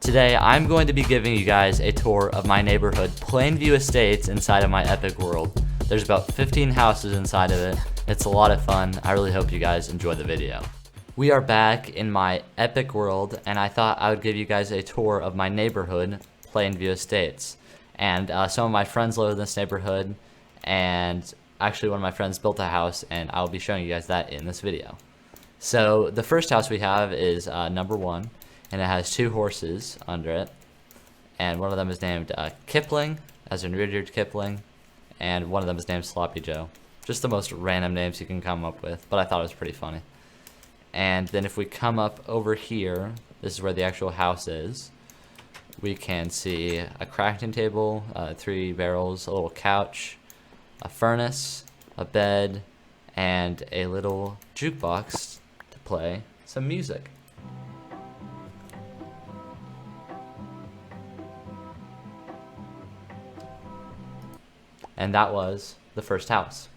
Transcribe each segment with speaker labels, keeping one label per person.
Speaker 1: Today, I'm going to be giving you guys a tour of my neighborhood, Plainview Estates, inside of my epic world. There's about 15 houses inside of it. It's a lot of fun. I really hope you guys enjoy the video. We are back in my epic world, and I thought I would give you guys a tour of my neighborhood, Plainview Estates. And some of my friends live in this neighborhood, and actually one of my friends built a house, and I'll be showing you guys that in this video. So the first house we have is number 1, and it has 2 horses under it, and one of them is named Kipling, as in Rudyard Kipling, and one of them is named Sloppy Joe. Just the most random names you can come up with, but I thought it was pretty funny. And then if we come up over here, this is where the actual house is. We can see a crafting table, 3 barrels, a little couch, a furnace, a bed, and a little jukebox to play some music. And that was the first house.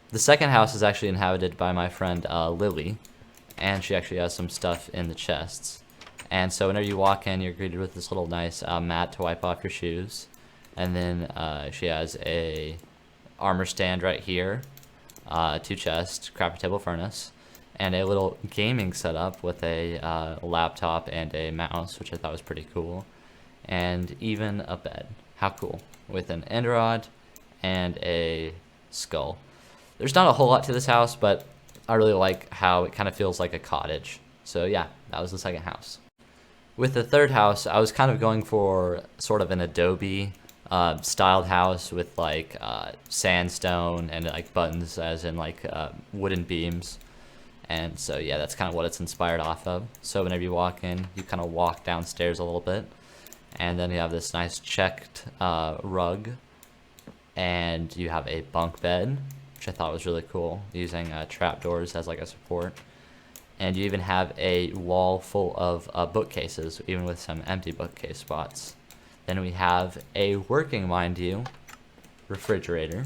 Speaker 1: The second house is actually inhabited by my friend Lily, and she actually has some stuff in the chests. And so whenever you walk in, you're greeted with this little nice mat to wipe off your shoes. And then she has a armor stand right here, 2 chests, crafting table, furnace, and a little gaming setup with a laptop and a mouse, which I thought was pretty cool. And even a bed. How cool. With an end rod and a skull. There's not a whole lot to this house, but I really like how it kind of feels like a cottage. So yeah, that was the second house. With the third house, I was kind of going for sort of an adobe styled house with like sandstone and like buttons as in like wooden beams. And so yeah, that's kind of what it's inspired off of. So whenever you walk in, you kind of walk downstairs a little bit, and then you have this nice checked rug, and you have a bunk bed, which I thought was really cool, using trapdoors as like a support. And you even have a wall full of bookcases, even with some empty bookcase spots. Then we have a working, mind you, refrigerator,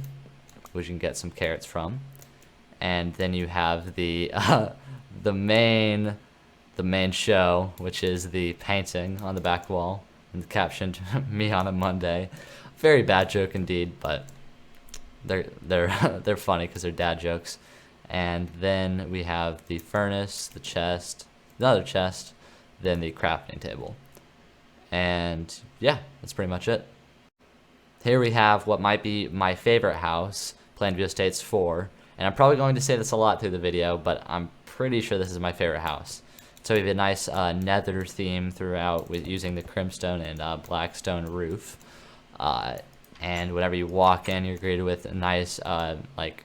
Speaker 1: which you can get some carrots from. And then you have the the main show, which is the painting on the back wall, and captioned "Me on a Monday." Very bad joke indeed, but they're funny because they're dad jokes. And then we have the furnace, the chest, another chest, then the crafting table. And yeah, that's pretty much it. Here we have what might be my favorite house, Plainview Estates 4. And I'm probably going to say this a lot through the video, but I'm pretty sure this is my favorite house. So we have a nice nether theme throughout with using the crimstone and blackstone roof. And whenever you walk in, you're greeted with a nice like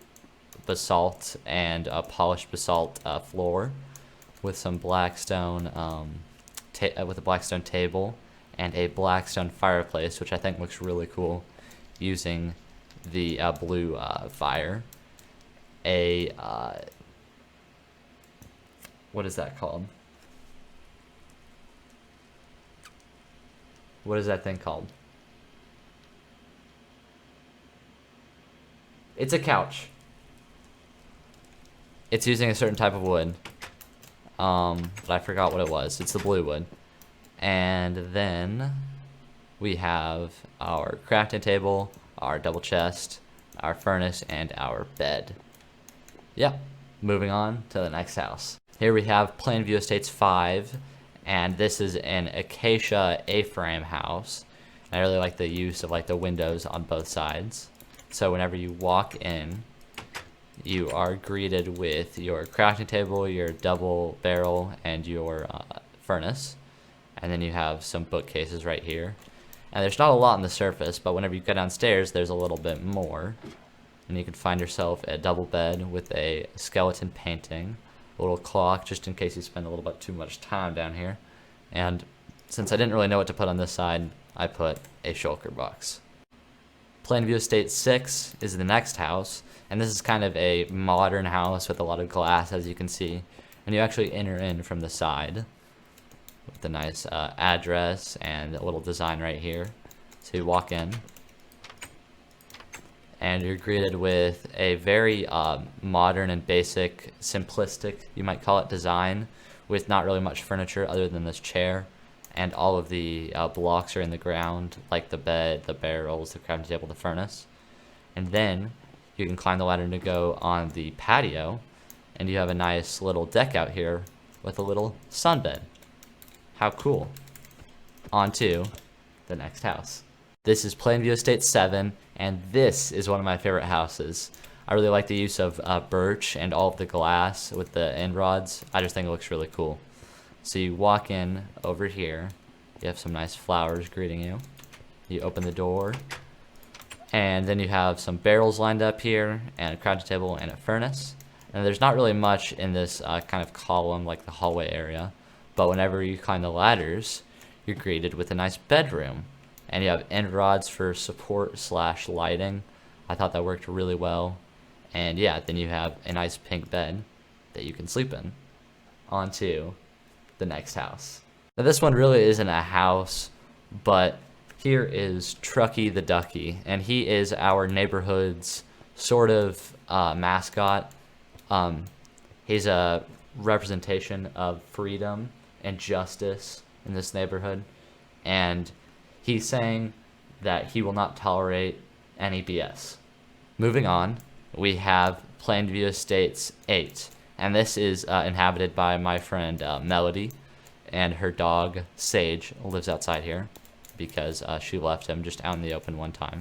Speaker 1: basalt and a polished basalt floor with some blackstone with a blackstone table and a blackstone fireplace, which I think looks really cool, using the blue fire. What is that called? What is that thing called? It's a couch. It's using a certain type of wood, but I forgot what it was. It's the blue wood. And then we have our crafting table, our double chest, our furnace, and our bed. Yeah, moving on to the next house. Here we have Plainview Estates 5, and this is an Acacia A-frame house. And I really like the use of like the windows on both sides. So whenever you walk in, you are greeted with your crafting table, your double barrel, and your furnace. And then you have some bookcases right here. And there's not a lot on the surface, but whenever you go downstairs, there's a little bit more. And you can find yourself a double bed with a skeleton painting, a little clock, just in case you spend a little bit too much time down here. And since I didn't really know what to put on this side, I put a shulker box. Plainview Estate 6 is the next house, and this is kind of a modern house with a lot of glass, as you can see. And you actually enter in from the side with a nice address and a little design right here. So you walk in, and you're greeted with a very modern and basic, simplistic, you might call it, design, with not really much furniture other than this chair and all of the blocks are in the ground, like the bed, the barrels, the crafting table, the furnace. And then you can climb the ladder to go on the patio, and you have a nice little deck out here with a little sunbed. How cool. On to the next house. This is Plainview Estates 7, and this is one of my favorite houses. I really like the use of birch and all of the glass with the end rods. I just think it looks really cool. So you walk in over here, you have some nice flowers greeting you. You open the door, and then you have some barrels lined up here, and a crafting table and a furnace. And there's not really much in this kind of column like the hallway area, but whenever you climb the ladders, you're greeted with a nice bedroom. And you have end rods for support / lighting. I thought that worked really well. And yeah, then you have a nice pink bed that you can sleep in. On to the next house. Now this one really isn't a house, but here is Trucky the Ducky, and he is our neighborhood's sort of mascot. He's a representation of freedom and justice in this neighborhood, and he's saying that he will not tolerate any BS. Moving on, we have Plainview Estates 8, and this is inhabited by my friend Melody, and her dog Sage lives outside here because she left him just out in the open one time.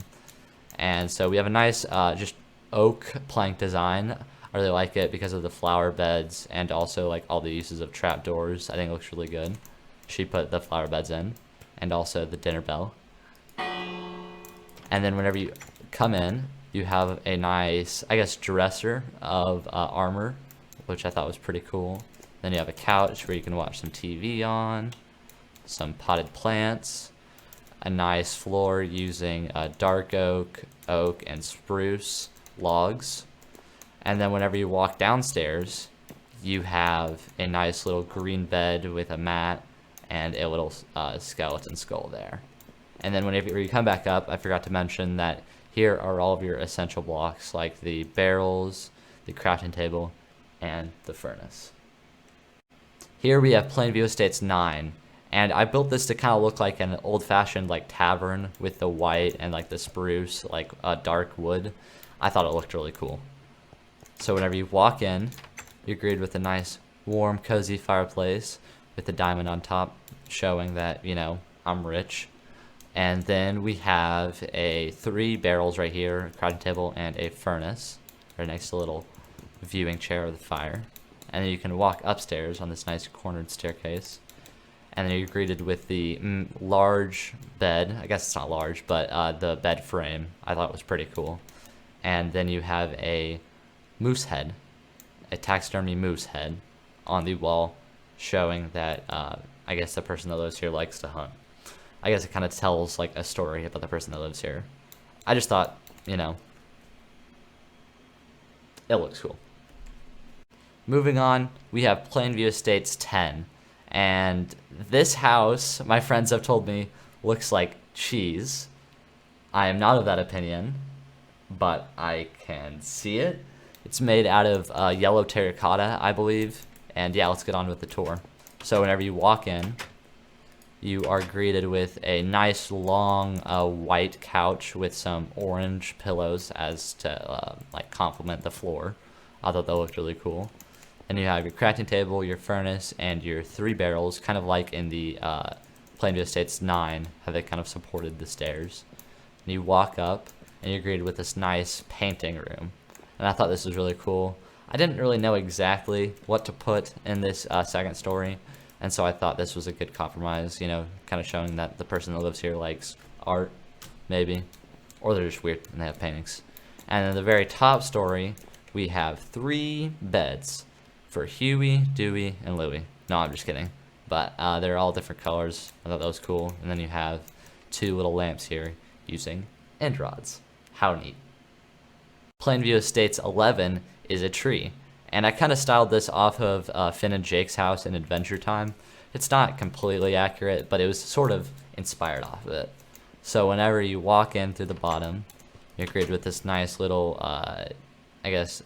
Speaker 1: And so we have a nice just oak plank design. I really like it because of the flower beds and also like all the uses of trapdoors. I think it looks really good. She put the flower beds in, and also the dinner bell. And then whenever you come in, you have a nice, I guess, dresser of armor, which I thought was pretty cool. Then you have a couch where you can watch some TV on, some potted plants, a nice floor using dark oak, and spruce logs. And then whenever you walk downstairs, you have a nice little green bed with a mat and a little skeleton skull there. And then whenever you come back up, I forgot to mention that here are all of your essential blocks, like the barrels, the crafting table, and the furnace. Here we have Plainview Estates 9, and I built this to kind of look like an old-fashioned like tavern with the white and like the spruce, like dark wood. I thought it looked really cool. So whenever you walk in, you're greeted with a nice, warm, cozy fireplace with a diamond on top, showing that, you know, I'm rich. And then we have 3 barrels right here, a crafting table, and a furnace right next to a little viewing chair of the fire. And then you can walk upstairs on this nice cornered staircase. And then you're greeted with the large bed. I guess it's not large, but the bed frame I thought was pretty cool. And then you have a moose head, a taxidermy moose head on the wall, showing that I guess the person that lives here likes to hunt. I guess it kind of tells like a story about the person that lives here. I just thought, you know, it looks cool. Moving on, we have Plainview Estates 10. And this house, my friends have told me, looks like cheese. I am not of that opinion, but I can see it. It's made out of yellow terracotta, I believe. And yeah, let's get on with the tour. So whenever you walk in, you are greeted with a nice long white couch with some orange pillows as to like complement the floor. I thought that looked really cool. And you have your crafting table, your furnace, and your 3 barrels, kind of like in the Plainview Estates 9, how they kind of supported the stairs. And you walk up, and you're greeted with this nice painting room. And I thought this was really cool. I didn't really know exactly what to put in this second story, and so I thought this was a good compromise, you know, kind of showing that the person that lives here likes art, maybe, or they're just weird and they have paintings. And in the very top story, we have 3 beds for Huey, Dewey, and Louie. No, I'm just kidding. But they're all different colors. I thought that was cool. And then you have 2 little lamps here using end rods. How neat. Plainview Estates 11 is a tree. And I kind of styled this off of Finn and Jake's house in Adventure Time. It's not completely accurate, but it was sort of inspired off of it. So whenever you walk in through the bottom, you're greeted with this nice little, I guess,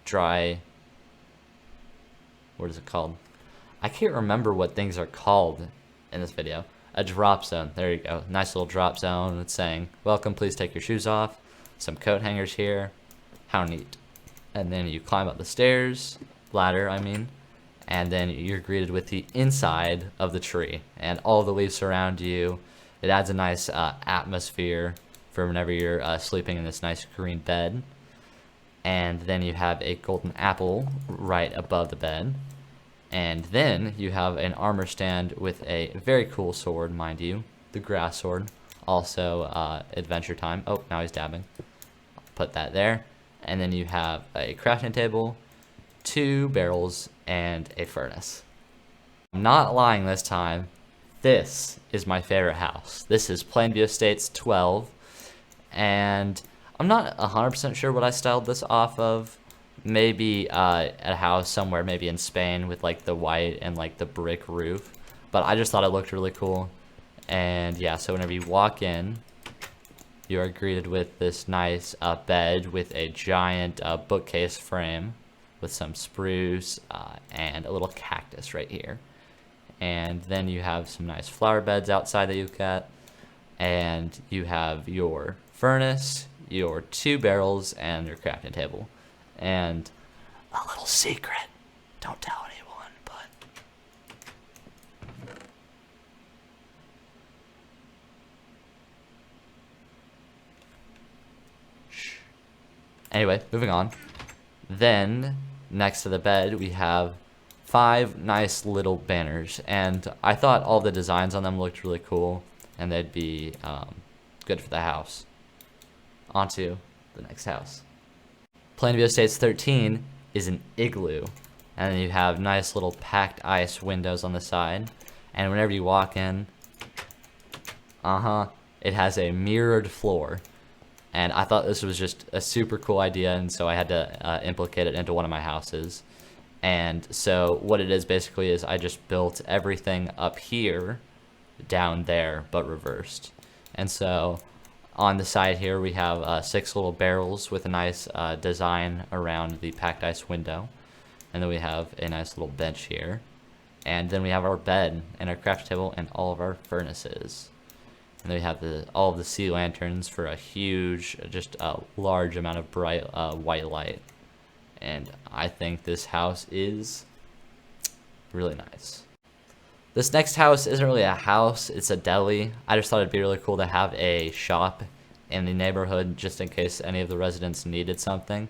Speaker 1: dry... What is it called? I can't remember what things are called in this video. A drop zone. There you go. Nice little drop zone. It's saying, welcome, please take your shoes off. Some coat hangers here. How neat. And then you climb up the stairs, ladder, I mean, and then you're greeted with the inside of the tree and all the leaves surround you. It adds a nice atmosphere for whenever you're sleeping in this nice green bed. And then you have a golden apple right above the bed. And then you have an armor stand with a very cool sword, mind you, the grass sword. Also adventure time. Oh, now he's dabbing. Put that there. And then you have a crafting table, 2 barrels, and a furnace. I'm not lying this time. This is my favorite house. This is Plainview Estates 12. And I'm not 100% sure what I styled this off of. Maybe a house somewhere, maybe in Spain, with like the white and like the brick roof. But I just thought it looked really cool. And yeah, so whenever you walk in, you are greeted with this nice bed with a giant bookcase frame with some spruce and a little cactus right here. And then you have some nice flower beds outside that you got. And you have your furnace, your 2 barrels, and your crafting table. And a little secret, don't tell anyone, but shh. Anyway, moving on. Then next to the bed we have 5 nice little banners, and I thought all the designs on them looked really cool, and they'd be good for the house. On to the next house. Plainview Estates 13 is an igloo, and then you have nice little packed ice windows on the side, and whenever you walk in, it has a mirrored floor, and I thought this was just a super cool idea, and so I had to implicate it into one of my houses. And so what it is basically is I just built everything up here down there but reversed. And so on the side here we have 6 little barrels with a nice design around the packed ice window. And then we have a nice little bench here. And then we have our bed and our craft table and all of our furnaces. And then we have all of the sea lanterns for a huge, just a large amount of bright white light. And I think this house is really nice. This next house isn't really a house, it's a deli. I just thought it'd be really cool to have a shop in the neighborhood just in case any of the residents needed something.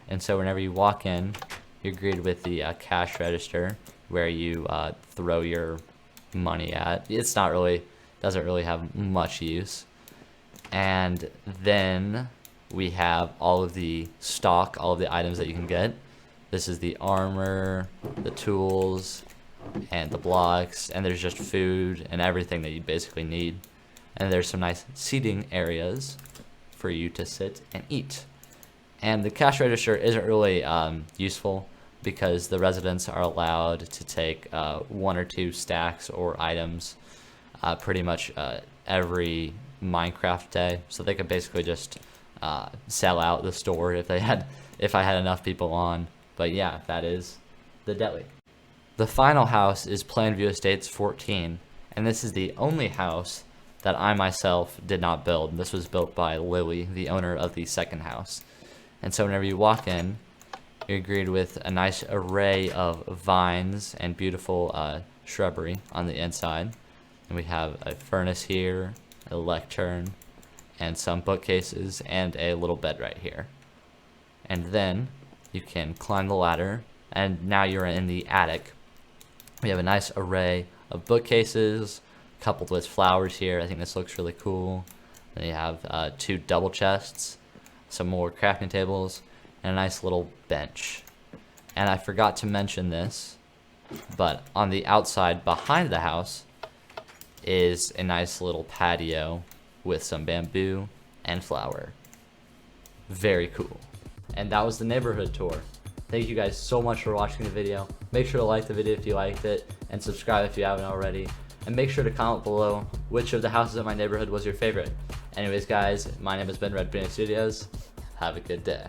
Speaker 1: And so whenever you walk in, you're greeted with the cash register where you throw your money at. It's not really, doesn't really have much use. And then we have all of the stock, all of the items that you can get. This is the armor, the tools, and the blocks, and there's just food and everything that you basically need. And there's some nice seating areas for you to sit and eat. And the cash register isn't really useful because the residents are allowed to take 1 or 2 stacks or items pretty much every Minecraft day, so they could basically just sell out the store if I had enough people on. But yeah, that is the deli. The final house is Plainview Estates 14, and this is the only house that I myself did not build. This was built by Lily, the owner of the second house. And so whenever you walk in, you're greeted with a nice array of vines and beautiful shrubbery on the inside. And we have a furnace here, a lectern, and some bookcases, and a little bed right here. And then you can climb the ladder, and now you're in the attic. We have a nice array of bookcases coupled with flowers here. I think this looks really cool. Then you have 2 double chests, some more crafting tables, and a nice little bench. And I forgot to mention this, but on the outside behind the house is a nice little patio with some bamboo and flower. Very cool. And that was the neighborhood tour. Thank you guys so much for watching the video. Make sure to like the video if you liked it, and subscribe if you haven't already. And make sure to comment below which of the houses in my neighborhood was your favorite. Anyways guys, my name has been Red Studios. Have a good day.